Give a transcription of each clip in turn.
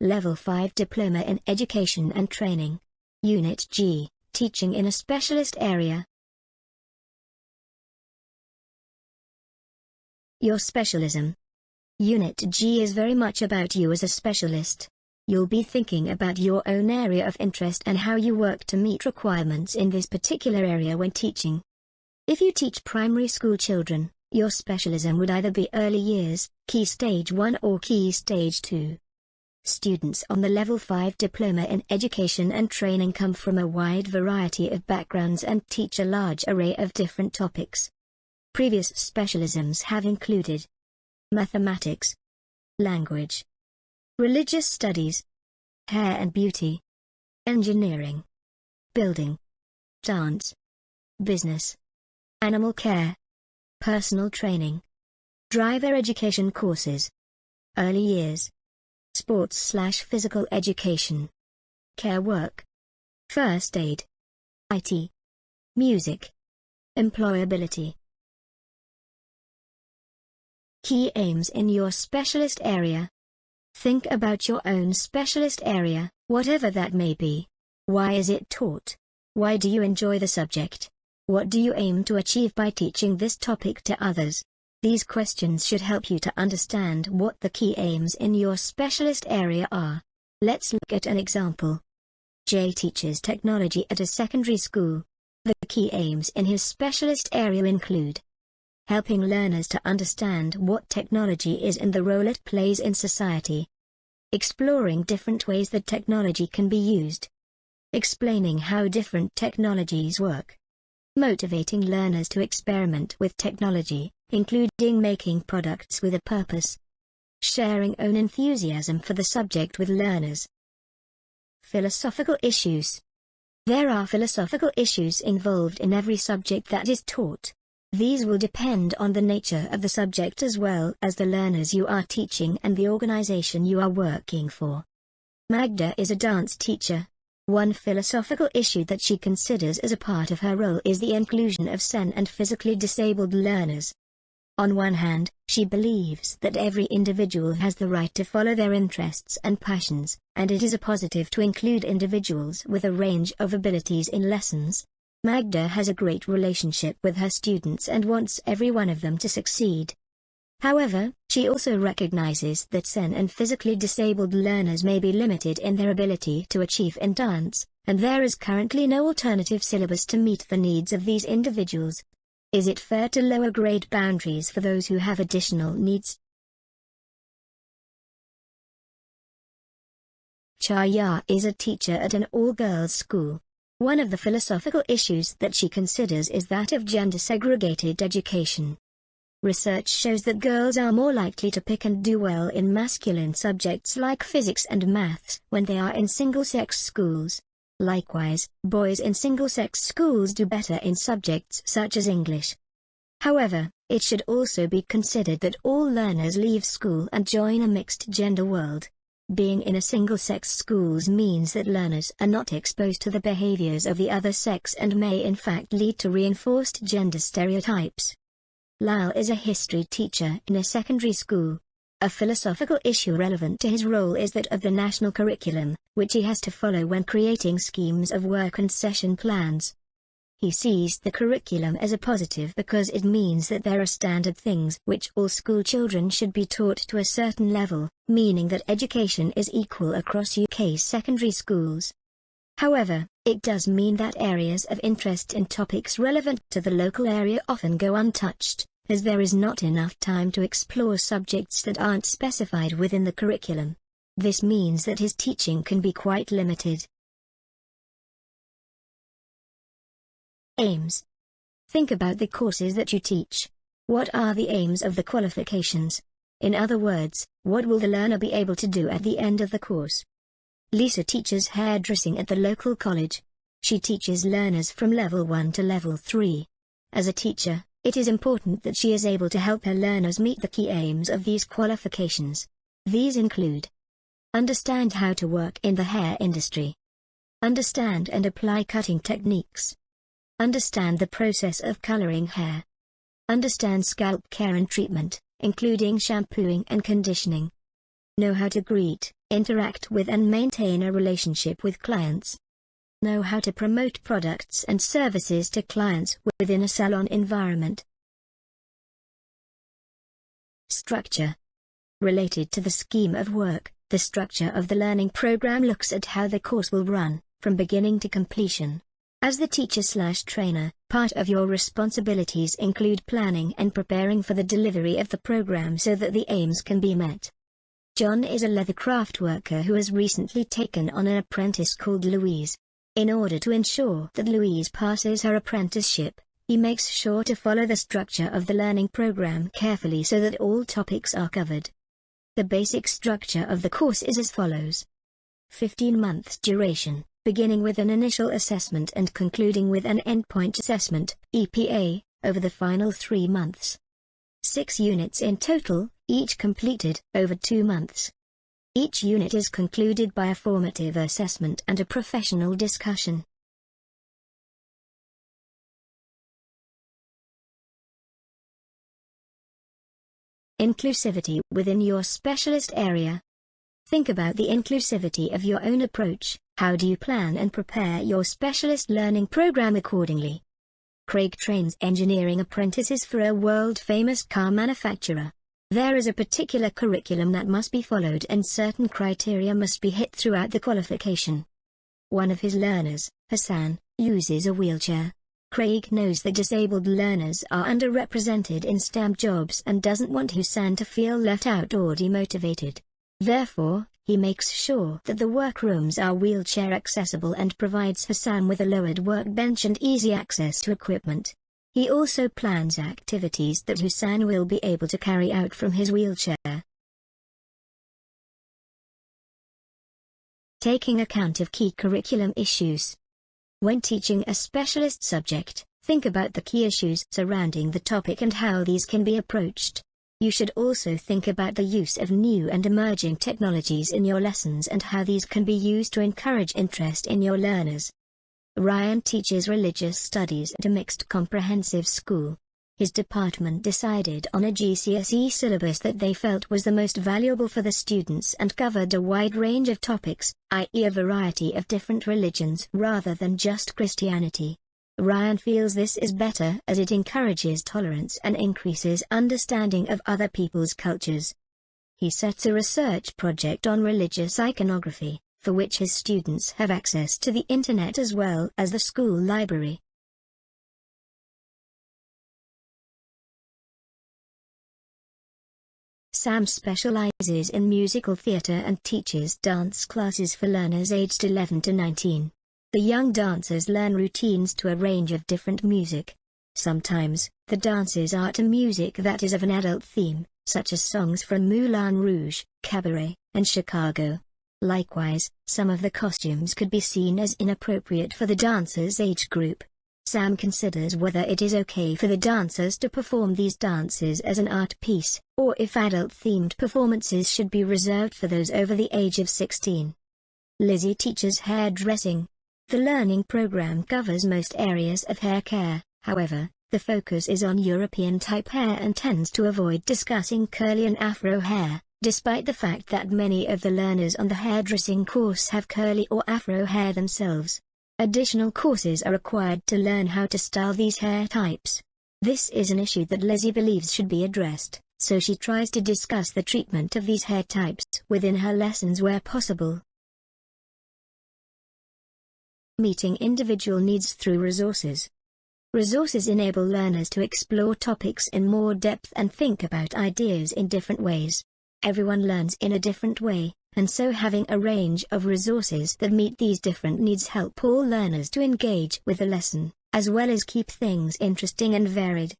Level 5 Diploma in Education and Training. Unit G, Teaching in a Specialist Area. Your specialism. Unit G is very much about you as a specialist. You'll be thinking about your own area of interest and how you work to meet requirements in this particular area when teaching. If you teach primary school children, your specialism would either be early years, Key Stage 1 or Key Stage 2. Students on the Level 5 Diploma in Education and Training come from a wide variety of backgrounds and teach a large array of different topics. Previous specialisms have included mathematics, language, religious studies, hair and beauty, engineering, building, dance, business, animal care, personal training, driver education courses, early years, sports/physical education, care work, first aid, IT, music, employability. Key aims in your specialist area. Think about your own specialist area, whatever that may be. Why is it taught? Why do you enjoy the subject? What do you aim to achieve by teaching this topic to others? These questions should help you to understand what the key aims in your specialist area are. Let's look at an example. Jay teaches technology at a secondary school. The key aims in his specialist area include helping learners to understand what technology is and the role it plays in society, exploring different ways that technology can be used, explaining how different technologies work, motivating learners to experiment with technology, including making products with a purpose, sharing own enthusiasm for the subject with learners. Philosophical issues. There are philosophical issues involved in every subject that is taught. These will depend on the nature of the subject as well as the learners you are teaching and the organization you are working for. Magda is a dance teacher. One philosophical issue that she considers as a part of her role is the inclusion of SEN and physically disabled learners. On one hand, she believes that every individual has the right to follow their interests and passions, and it is a positive to include individuals with a range of abilities in lessons. Magda has a great relationship with her students and wants every one of them to succeed. However, she also recognizes that SEN and physically disabled learners may be limited in their ability to achieve in dance, and there is currently no alternative syllabus to meet the needs of these individuals. Is it fair to lower grade boundaries for those who have additional needs? Chaya is a teacher at an all-girls school. One of the philosophical issues that she considers is that of gender-segregated education. Research shows that girls are more likely to pick and do well in masculine subjects like physics and maths when they are in single-sex schools. Likewise, boys in single-sex schools do better in subjects such as English. However, it should also be considered that all learners leave school and join a mixed-gender world. Being in a single-sex schools means that learners are not exposed to the behaviors of the other sex and may in fact lead to reinforced gender stereotypes. Lal is a history teacher in a secondary school. A philosophical issue relevant to his role is that of the national curriculum, which he has to follow when creating schemes of work and session plans. He sees the curriculum as a positive because it means that there are standard things which all school children should be taught to a certain level, meaning that education is equal across UK secondary schools. However, it does mean that areas of interest in topics relevant to the local area often go untouched, as there is not enough time to explore subjects that aren't specified within the curriculum. This means that his teaching can be quite limited. Aims. Think about the courses that you teach. What are the aims of the qualifications? In other words, what will the learner be able to do at the end of the course? Lisa teaches hairdressing at the local college. She teaches learners from level 1 to level 3. As a teacher, it is important that she is able to help her learners meet the key aims of these qualifications. These include: understand how to work in the hair industry, understand and apply cutting techniques, understand the process of coloring hair, understand scalp care and treatment, including shampooing and conditioning, Know how to greet, interact with and maintain a relationship with clients. Know how to promote products and services to clients within a salon environment. Structure. Related to the scheme of work, the structure of the learning program looks at how the course will run, from beginning to completion. As the teacher/trainer, part of your responsibilities include planning and preparing for the delivery of the program so that the aims can be met. John is a leather craft worker who has recently taken on an apprentice called Louise. In order to ensure that Louise passes her apprenticeship, he makes sure to follow the structure of the learning program carefully so that all topics are covered. The basic structure of the course is as follows. 15 months duration, beginning with an initial assessment and concluding with an endpoint assessment, EPA, over the final 3 months. 6 units in total, each completed over 2 months. Each unit is concluded by a formative assessment and a professional discussion. Inclusivity within your specialist area. Think about the inclusivity of your own approach. How do you plan and prepare your specialist learning program accordingly? Craig trains engineering apprentices for a world-famous car manufacturer. There is a particular curriculum that must be followed and certain criteria must be hit throughout the qualification. One of his learners, Hassan, uses a wheelchair. Craig knows that disabled learners are underrepresented in STEM jobs and doesn't want Hassan to feel left out or demotivated. Therefore, he makes sure that the workrooms are wheelchair accessible and provides Hassan with a lowered workbench and easy access to equipment. He also plans activities that Hassan will be able to carry out from his wheelchair. Taking account of key curriculum issues. When teaching a specialist subject, think about the key issues surrounding the topic and how these can be approached. You should also think about the use of new and emerging technologies in your lessons and how these can be used to encourage interest in your learners. Ryan teaches religious studies at a mixed comprehensive school. His department decided on a GCSE syllabus that they felt was the most valuable for the students and covered a wide range of topics, i.e. a variety of different religions rather than just Christianity. Ryan feels this is better as it encourages tolerance and increases understanding of other people's cultures. He sets a research project on religious iconography, for which his students have access to the internet as well as the school library. Sam specializes in musical theater and teaches dance classes for learners aged 11 to 19. The young dancers learn routines to a range of different music. Sometimes, the dances are to music that is of an adult theme, such as songs from Moulin Rouge, Cabaret, and Chicago. Likewise, some of the costumes could be seen as inappropriate for the dancers' age group. Sam considers whether it is okay for the dancers to perform these dances as an art piece, or if adult-themed performances should be reserved for those over the age of 16. Lizzie teaches hairdressing. The learning program covers most areas of hair care, however, the focus is on European-type hair and tends to avoid discussing curly and afro hair, despite the fact that many of the learners on the hairdressing course have curly or afro hair themselves. Additional courses are required to learn how to style these hair types. This is an issue that Lizzie believes should be addressed, so she tries to discuss the treatment of these hair types within her lessons where possible. Meeting individual needs through resources. Resources enable learners to explore topics in more depth and think about ideas in different ways. Everyone learns in a different way, and so having a range of resources that meet these different needs help all learners to engage with the lesson, as well as keep things interesting and varied.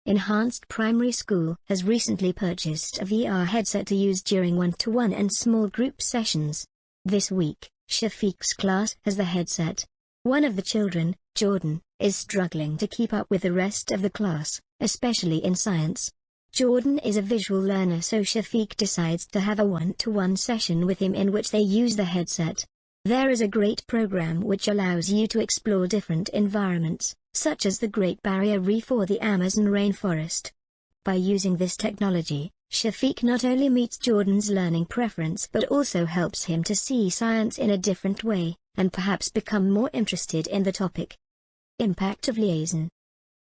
Enhanced Primary School has recently purchased a VR headset to use during one-to-one and small group sessions. This week, Shafiq's class has the headset. One of the children, Jordan, is struggling to keep up with the rest of the class, especially in science. Jordan is a visual learner, so Shafiq decides to have a one-to-one session with him in which they use the headset. There is a great program which allows you to explore different environments, such as the Great Barrier Reef or the Amazon rainforest. By using this technology, Shafiq not only meets Jordan's learning preference but also helps him to see science in a different way, and perhaps become more interested in the topic. Impact of liaison.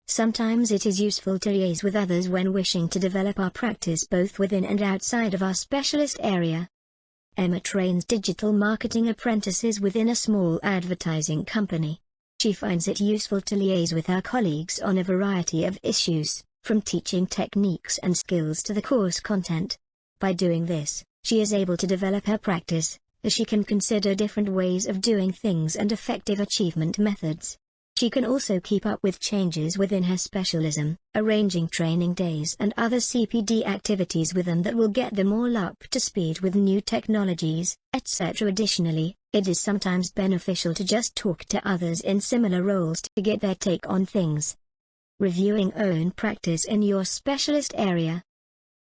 Sometimes it is useful to liaise with others when wishing to develop our practice both within and outside of our specialist area. Emma trains digital marketing apprentices within a small advertising company. She finds it useful to liaise with her colleagues on a variety of issues, from teaching techniques and skills to the course content. By doing this, she is able to develop her practice, as she can consider different ways of doing things and effective achievement methods. She can also keep up with changes within her specialism, arranging training days and other CPD activities with them that will get them all up to speed with new technologies, etc. Additionally, it is sometimes beneficial to just talk to others in similar roles to get their take on things. Reviewing own practice in your specialist area.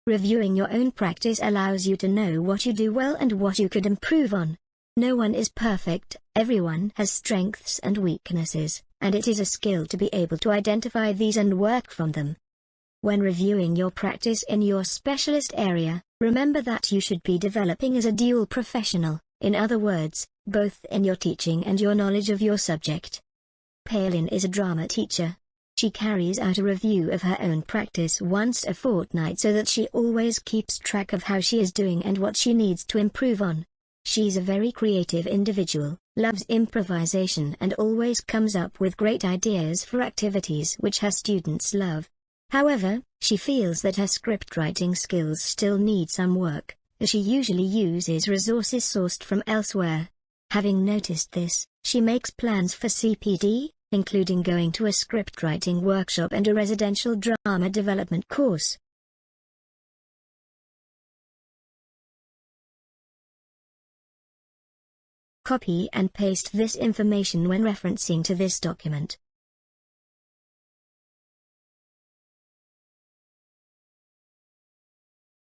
Reviewing your own practice allows you to know what you do well and what you could improve on. No one is perfect, everyone has strengths and weaknesses, and it is a skill to be able to identify these and work from them. When reviewing your practice in your specialist area, remember that you should be developing as a dual professional, in other words, both in your teaching and your knowledge of your subject. Palin is a drama teacher. She carries out a review of her own practice once a fortnight so that she always keeps track of how she is doing and what she needs to improve on. She's a very creative individual, loves improvisation and always comes up with great ideas for activities which her students love. However, she feels that her script writing skills still need some work, as she usually uses resources sourced from elsewhere. Having noticed this, she makes plans for CPD, including going to a script writing workshop and a residential drama development course. Copy and paste this information when referencing to this document.